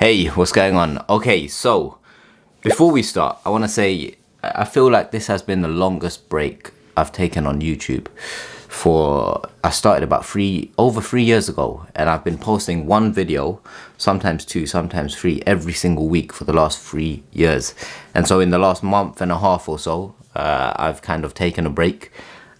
Hey, what's going on? Okay, so before we start, I want to say I feel like this has been the longest break I've taken on YouTube. I started about over 3 years ago, and I've been posting one video, sometimes two, sometimes three, every single week for the last 3 years. And so in the last month and a half or so, I've kind of taken a break.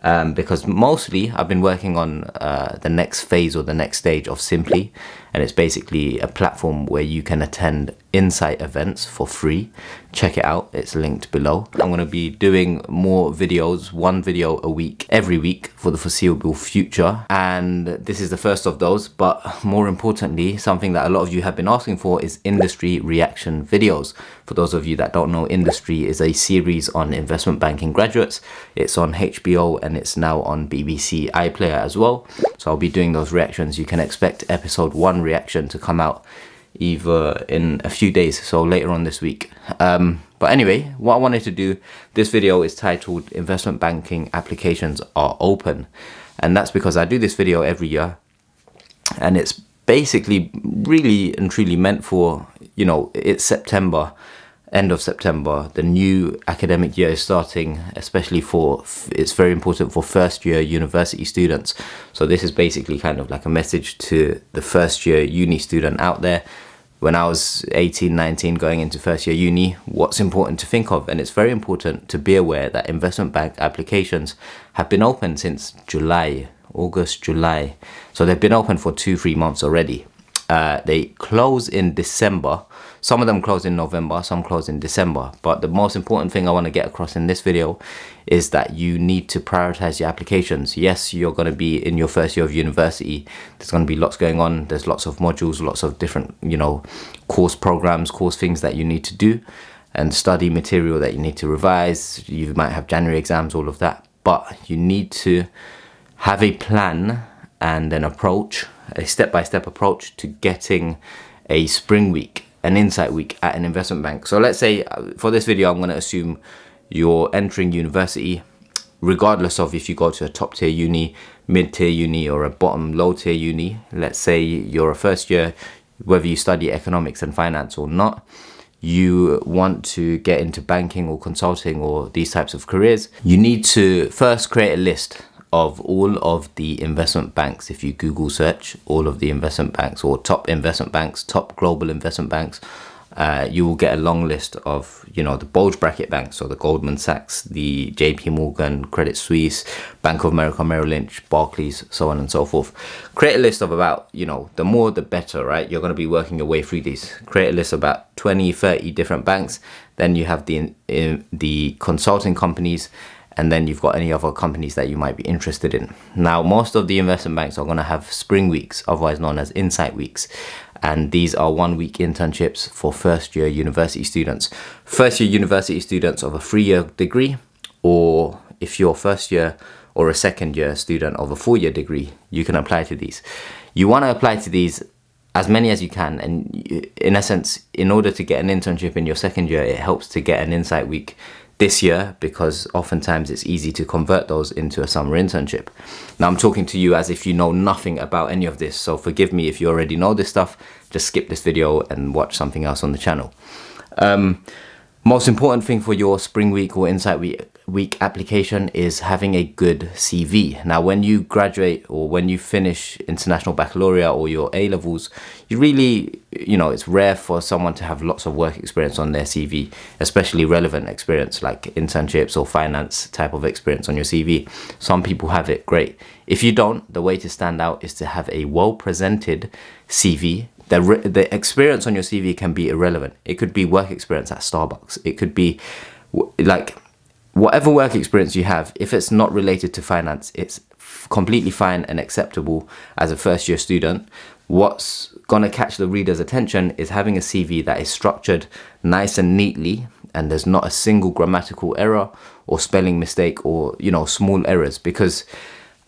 Because mostly I've been working on the next phase or the next stage of Simply, and it's basically a platform where you can attend insight events for free. Check it out, it's linked below. I'm going to be doing more videos, one video a week, every week for the foreseeable future, and this is the first of those. But more importantly, something that a lot of you have been asking for is industry reaction videos. For those of you that don't know, Industry is a series on investment banking graduates. It's on HBO and it's now on BBC iPlayer as well. So I'll be doing those reactions. You can expect episode 1 reaction to come out either in a few days, so later on this week. But anyway, what I wanted to do, this video is titled Investment Banking Applications Are Open. And that's because I do this video every year, and it's basically really and truly meant for, it's September, end of September, the new academic year is starting, especially it's very important for first year university students. So this is basically kind of like a message to the first year uni student out there. When I was 18, 19, going into first year uni, what's important to think of? And it's very important to be aware that investment bank applications have been open since August, July. So they've been open for 2-3 months already. They close in December. Some of them close in November, some close in December. But the most important thing I want to get across in this video is that you need to prioritize your applications. Yes, you're going to be in your first year of university. There's going to be lots going on. There's lots of modules, lots of different, course programs, course things that you need to do, and study material that you need to revise. You might have January exams, all of that. But you need to have a plan and an approach, a step-by-step approach to getting a spring week, an insight week at an investment bank. So let's say for this video, I'm going to assume you're entering university, regardless of if you go to a top tier uni, mid tier uni, or a bottom low tier uni. Let's say you're a first year, whether you study economics and finance or not, you want to get into banking or consulting or these types of careers. You need to first create a list of all of the investment banks. If you Google search all of the investment banks or top investment banks, top global investment banks, you will get a long list of, the bulge bracket banks, so the Goldman Sachs, the JP Morgan, Credit Suisse, Bank of America, Merrill Lynch, Barclays, so on and so forth. Create a list of about, the more the better, right? You're going to be working your way through these. Create a list of about 20, 30 different banks. Then you have the consulting companies, and then you've got any other companies that you might be interested in. Now, most of the investment banks are going to have spring weeks, otherwise known as insight weeks. And these are 1-week internships for first year university students. First year university students of a 3-year degree, or if you're first year or a second year student of a 4-year degree, you can apply to these. You want to apply to these as many as you can. And in essence, in order to get an internship in your second year, it helps to get an insight week this year, because oftentimes it's easy to convert those into a summer internship. Now, I'm talking to you as if you know nothing about any of this, so forgive me if you already know this stuff. Just skip this video and watch something else on the channel. Most important thing for your spring week or insight week application is having a good CV. Now, when you graduate or when you finish international baccalaureate or your A-levels, you really, it's rare for someone to have lots of work experience on their CV, especially relevant experience like internships or finance type of experience on your CV. Some people have it, great. If you don't, the way to stand out is to have a well-presented CV. The experience on your CV can be irrelevant. It could be work experience at Starbucks. It could be like whatever work experience you have. If it's not related to finance, it's completely fine and acceptable as a first year student. What's going to catch the reader's attention is having a CV that is structured nice and neatly, and there's not a single grammatical error or spelling mistake or, small errors. Because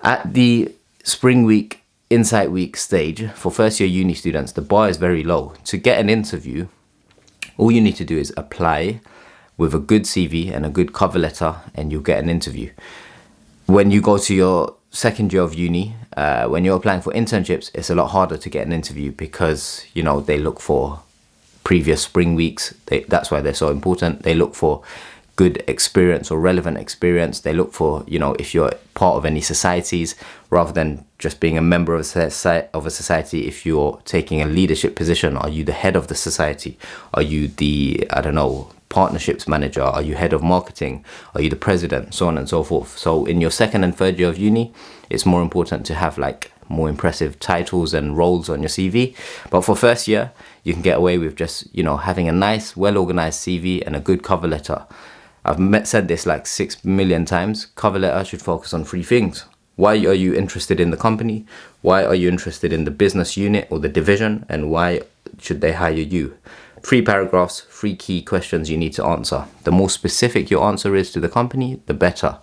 at the spring week, insight week stage for first year uni students, the bar is very low. To get an interview, all you need to do is apply with a good CV and a good cover letter, and you'll get an interview. When you go to your second year of uni, when you're applying for internships, it's a lot harder to get an interview because, they look for previous spring weeks. That's why they're so important. They look for good experience or relevant experience. They look for, you know, if you're part of any societies, rather than just being a member of a society. If you're taking a leadership position, are you the head of the society? Are you the, I don't know, partnerships manager? Are you head of marketing? Are you the president? So on and so forth. So in your second and third year of uni, it's more important to have like more impressive titles and roles on your CV. But for first year, you can get away with just, you know, having a nice, well-organized CV and a good cover letter. I've said this like 6 million times. Cover letter should focus on 3 things. Why are you interested in the company? Why are you interested in the business unit or the division? And why should they hire you? 3 paragraphs, 3 key questions you need to answer. The more specific your answer is to the company, the better.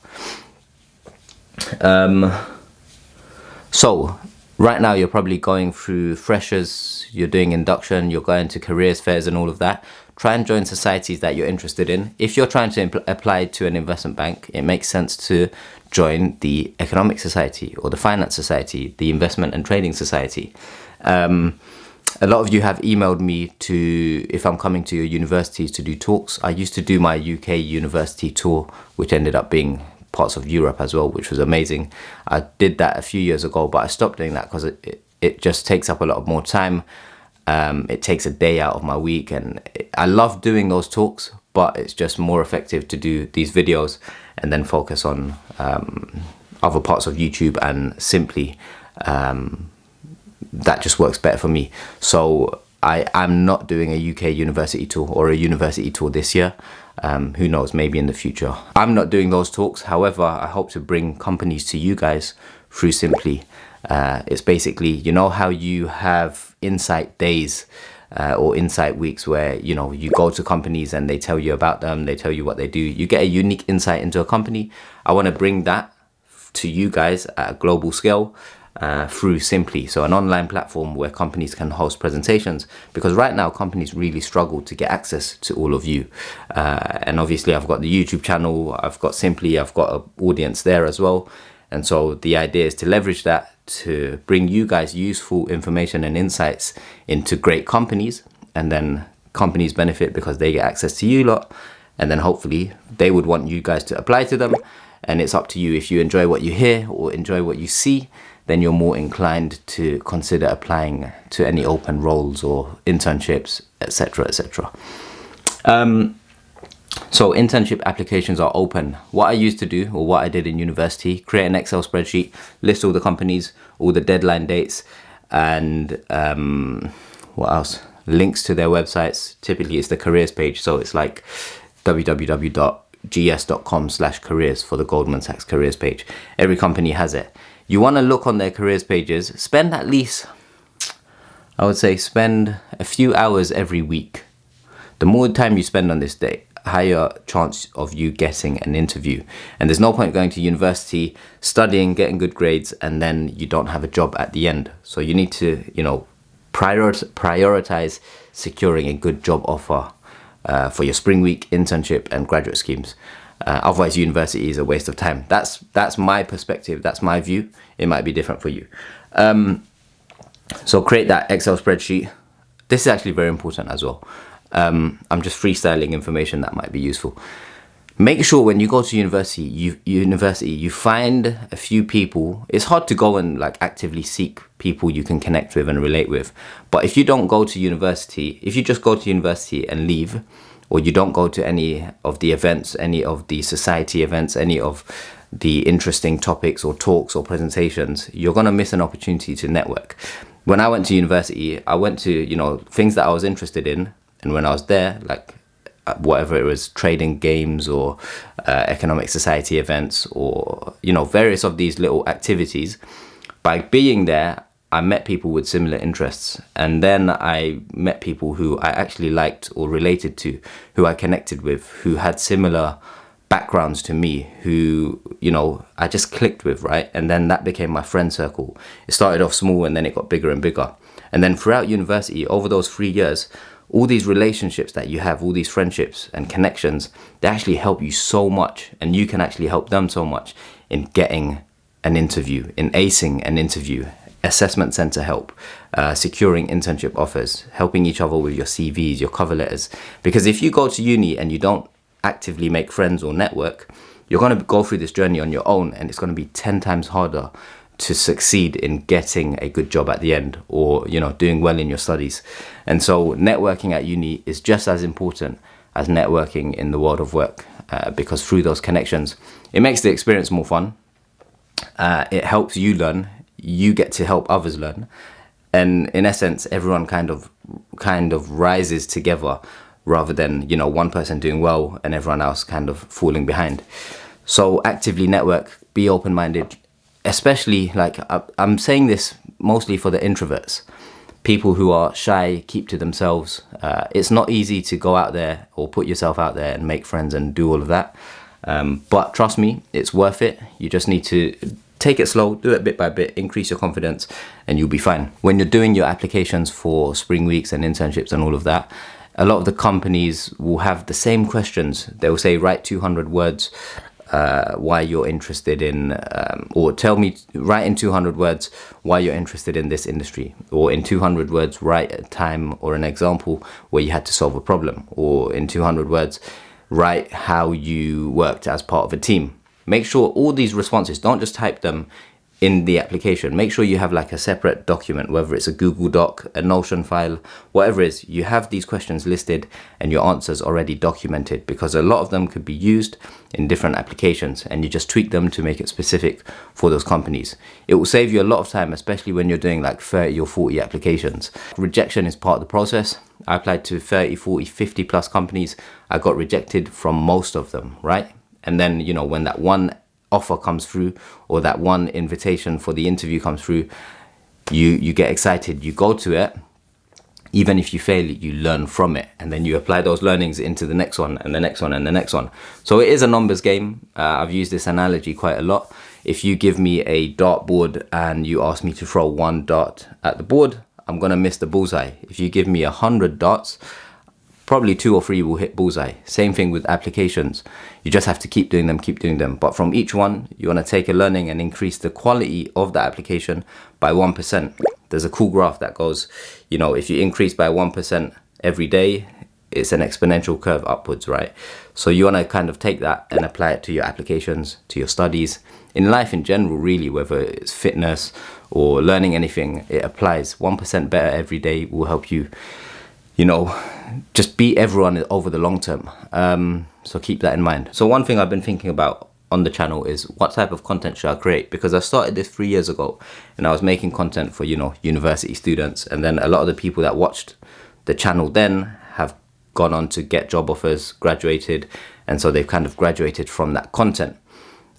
So right now you're probably going through freshers, you're doing induction, you're going to careers fairs and all of that. Try and join societies that you're interested in. If you're trying to apply to an investment bank, it makes sense to join the Economic Society or the Finance Society, the Investment and Trading Society. A lot of you have emailed me if I'm coming to your universities to do talks. I used to do my UK university tour, which ended up being parts of Europe as well, which was amazing. I did that a few years ago, but I stopped doing that because it just takes up a lot more time. It takes a day out of my week, and I love doing those talks, but it's just more effective to do these videos and then focus on other parts of YouTube, and simply that just works better for me. So I'm not doing a UK university tour or a university tour this year. Who knows, maybe in the future. I'm not doing those talks. However, I hope to bring companies to you guys through Simply. It's basically, you know how you have insight days or insight weeks where, you know, you go to companies and they tell you about them, they tell you what they do. You get a unique insight into a company. I want to bring that to you guys at a global scale through Simply. So an online platform where companies can host presentations, because right now companies really struggle to get access to all of you. And obviously I've got the YouTube channel, I've got Simply, I've got an audience there as well. And so the idea is to leverage that to bring you guys useful information and insights into great companies, and then companies benefit because they get access to you lot, and then hopefully they would want you guys to apply to them. And it's up to you. If you enjoy what you hear or enjoy what you see, then you're more inclined to consider applying to any open roles or internships, etc., etc. So internship applications are open. What I used to do, or what I did in university, create an Excel spreadsheet, list all the companies, all the deadline dates, and what else? Links to their websites. Typically it's the careers page, so it's like www.gs.com/careers for the Goldman Sachs careers page. Every company has it. You want to look on their careers pages, spend at least, I would say, spend a few hours every week. The more time you spend on this day, higher chance of you getting an interview. And there's no point going to university, studying, getting good grades, and then you don't have a job at the end. So you need to, you know, prioritize securing a good job offer for your spring week, internship, and graduate schemes. Otherwise, university is a waste of time. That's my perspective. That's my view. It might be different for you. So create that Excel spreadsheet. This is actually very important as well. I'm just freestyling information that might be useful. Make sure when you go to university, you find a few people. It's hard to go and like actively seek people you can connect with and relate with. But if you don't go to university, if you just go to university and leave, or you don't go to any of the events, any of the society events, any of the interesting topics or talks or presentations, you're going to miss an opportunity to network. When I went to university, I went to, you know, things that I was interested in. And when I was there, like whatever it was, trading games or economic society events, or, you know, various of these little activities, by being there, I met people with similar interests. And then I met people who I actually liked or related to, who I connected with, who had similar backgrounds to me, who, you know, I just clicked with, right? And then that became my friend circle. It started off small and then it got bigger and bigger. And then throughout university, over those 3 years, all these relationships that you have, all these friendships and connections, they actually help you so much, and you can actually help them so much in getting an interview, in acing an interview, assessment center help, securing internship offers, helping each other with your CVs, your cover letters. Because if you go to uni and you don't actively make friends or network, you're going to go through this journey on your own, and it's going to be 10 times harder to succeed in getting a good job at the end, or, you know, doing well in your studies. And so networking at uni is just as important as networking in the world of work, because through those connections, it makes the experience more fun. It helps you learn. You get to help others learn. And in essence, everyone kind of rises together, rather than, you know, one person doing well and everyone else kind of falling behind. So actively network, be open-minded, especially, like, I'm saying this mostly for the introverts, people who are shy, keep to themselves. It's not easy to go out there or put yourself out there and make friends and do all of that. But trust me, it's worth it. You just need to take it slow, do it bit by bit, increase your confidence, and you'll be fine. When you're doing your applications for spring weeks and internships and all of that, a lot of the companies will have the same questions. They will say, write 200 words why you're interested in, or write in 200 words why you're interested in this industry, or in 200 words write a time or an example where you had to solve a problem, or in 200 words write how you worked as part of a team. Make sure all these responses, don't just type them in the application. Make sure you have like a separate document, whether it's a Google Doc, a Notion file, whatever it is, you have these questions listed and your answers already documented, because a lot of them could be used in different applications, and you just tweak them to make it specific for those companies. It will save you a lot of time, especially when you're doing like 30 or 40 applications. Rejection is part of the process. I applied to 30, 40, 50 plus companies. I got rejected from most of them, right? And then, you know, when that one offer comes through, or that one invitation for the interview comes through, you get excited, you go to it. Even if you fail, you learn from it, and then you apply those learnings into the next one and the next one and the next one. So it is a numbers game. I've used this analogy quite a lot. If you give me a dartboard and you ask me to throw one dart at the board, I'm gonna miss the bullseye. If you give me 100 darts, probably 2 or 3 will hit bullseye. Same thing with applications. You just have to keep doing them. But from each one, you want to take a learning and increase the quality of the application by 1%. There's a cool graph that goes, you know, if you increase by 1% every day, it's an exponential curve upwards, right? So you want to kind of take that and apply it to your applications, to your studies, in life in general, really, whether it's fitness or learning anything, it applies. 1% better every day will help you, you know, just beat everyone over the long term. So keep that in mind. So one thing I've been thinking about on the channel is what type of content should I create? Because I started this 3 years ago and I was making content for, you know, university students. And then a lot of the people that watched the channel then have gone on to get job offers, graduated. And so they've kind of graduated from that content.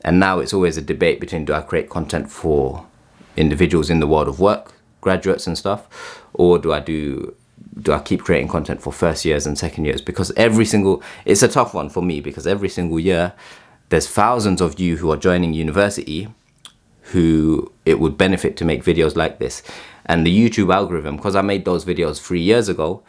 And now it's always a debate between, do I create content for individuals in the world of work, graduates and stuff, or do I keep creating content for first years and second years? Because it's a tough one for me, because every single year there's thousands of you who are joining university who it would benefit to make videos like this. And the YouTube algorithm, because I made those videos 3 years ago,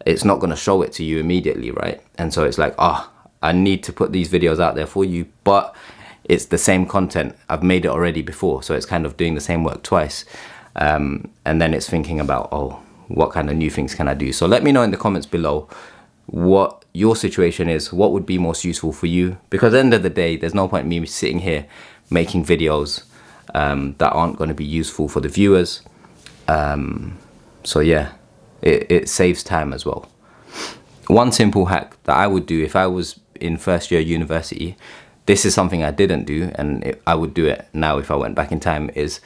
it's not going to show it to you immediately, right? And so it's like, I need to put these videos out there for you, but it's the same content. I've made it already before, so it's kind of doing the same work twice. And then it's thinking about, what kind of new things can I do? So let me know in the comments below what your situation is, what would be most useful for you. Because at the end of the day, there's no point me sitting here making videos that aren't going to be useful for the viewers. So yeah, it saves time as well. One simple hack that I would do if I was in first year university, this is something I didn't do, and I would do it now if I went back in time, is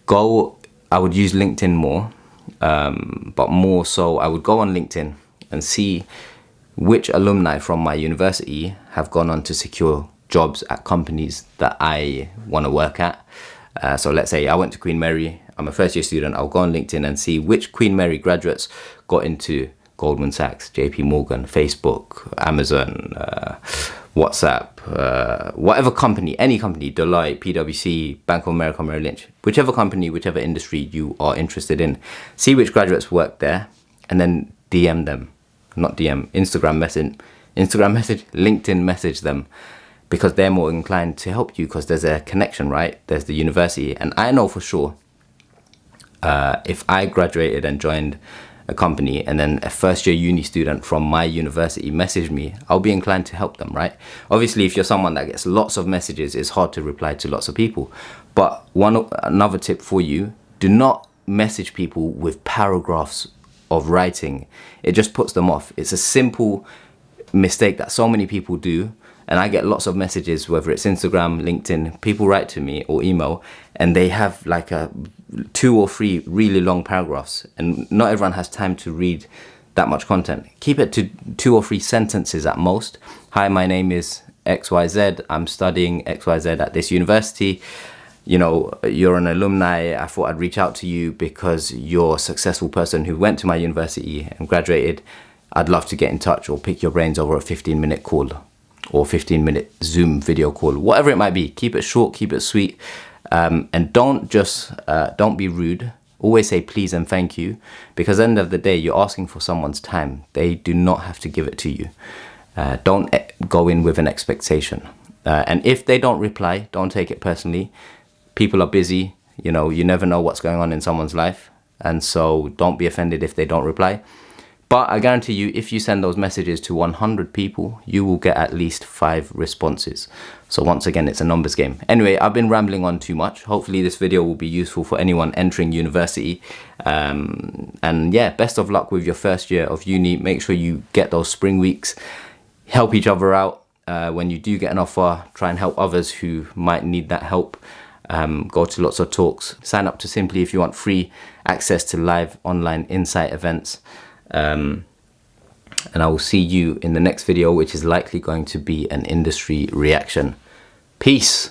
I would use LinkedIn more. But more so, I would go on LinkedIn and see which alumni from my university have gone on to secure jobs at companies that I want to work at. So let's say I went to Queen Mary, I'm a first year student, I'll go on LinkedIn and see which Queen Mary graduates got into Goldman Sachs, JP Morgan, Facebook, Amazon, WhatsApp, whatever company, any company, Deloitte, PwC, Bank of America, Merrill Lynch, whichever company, whichever industry you are interested in, see which graduates work there, and then DM them, not DM, Instagram message, LinkedIn message them, because they're more inclined to help you, because there's a connection, right? There's the university, and I know for sure If I graduated and joined a company and then a first year uni student from my university messaged me, I'll be inclined to help them, right? Obviously, if you're someone that gets lots of messages, it's hard to reply to lots of people. But another tip for you, do not message people with paragraphs of writing. It just puts them off. It's a simple mistake that so many people do. And I get lots of messages, whether it's Instagram, LinkedIn, people write to me or email, and they have like 2 or 3 really long paragraphs. And not everyone has time to read that much content. Keep it to 2 or 3 sentences at most. Hi, my name is XYZ. I'm studying XYZ at this university. You know, you're an alumni. I thought I'd reach out to you because you're a successful person who went to my university and graduated. I'd love to get in touch or pick your brains over a 15-minute call or 15-minute Zoom video call, whatever it might be. Keep it short, keep it sweet, and don't be rude. Always say please and thank you, because at the end of the day, you're asking for someone's time. They do not have to give it to you. Don't go in with an expectation. And if they don't reply, don't take it personally. People are busy. You know, you never know what's going on in someone's life. And so don't be offended if they don't reply. But I guarantee you, if you send those messages to 100 people, you will get at least 5 responses. So once again, it's a numbers game. Anyway, I've been rambling on too much. Hopefully this video will be useful for anyone entering university. And yeah, best of luck with your first year of uni. Make sure you get those spring weeks. Help each other out. When you do get an offer, try and help others who might need that help. Go to lots of talks. Sign up to Simply if you want free access to live online insight events. And I will see you in the next video, which is likely going to be an industry reaction. Peace.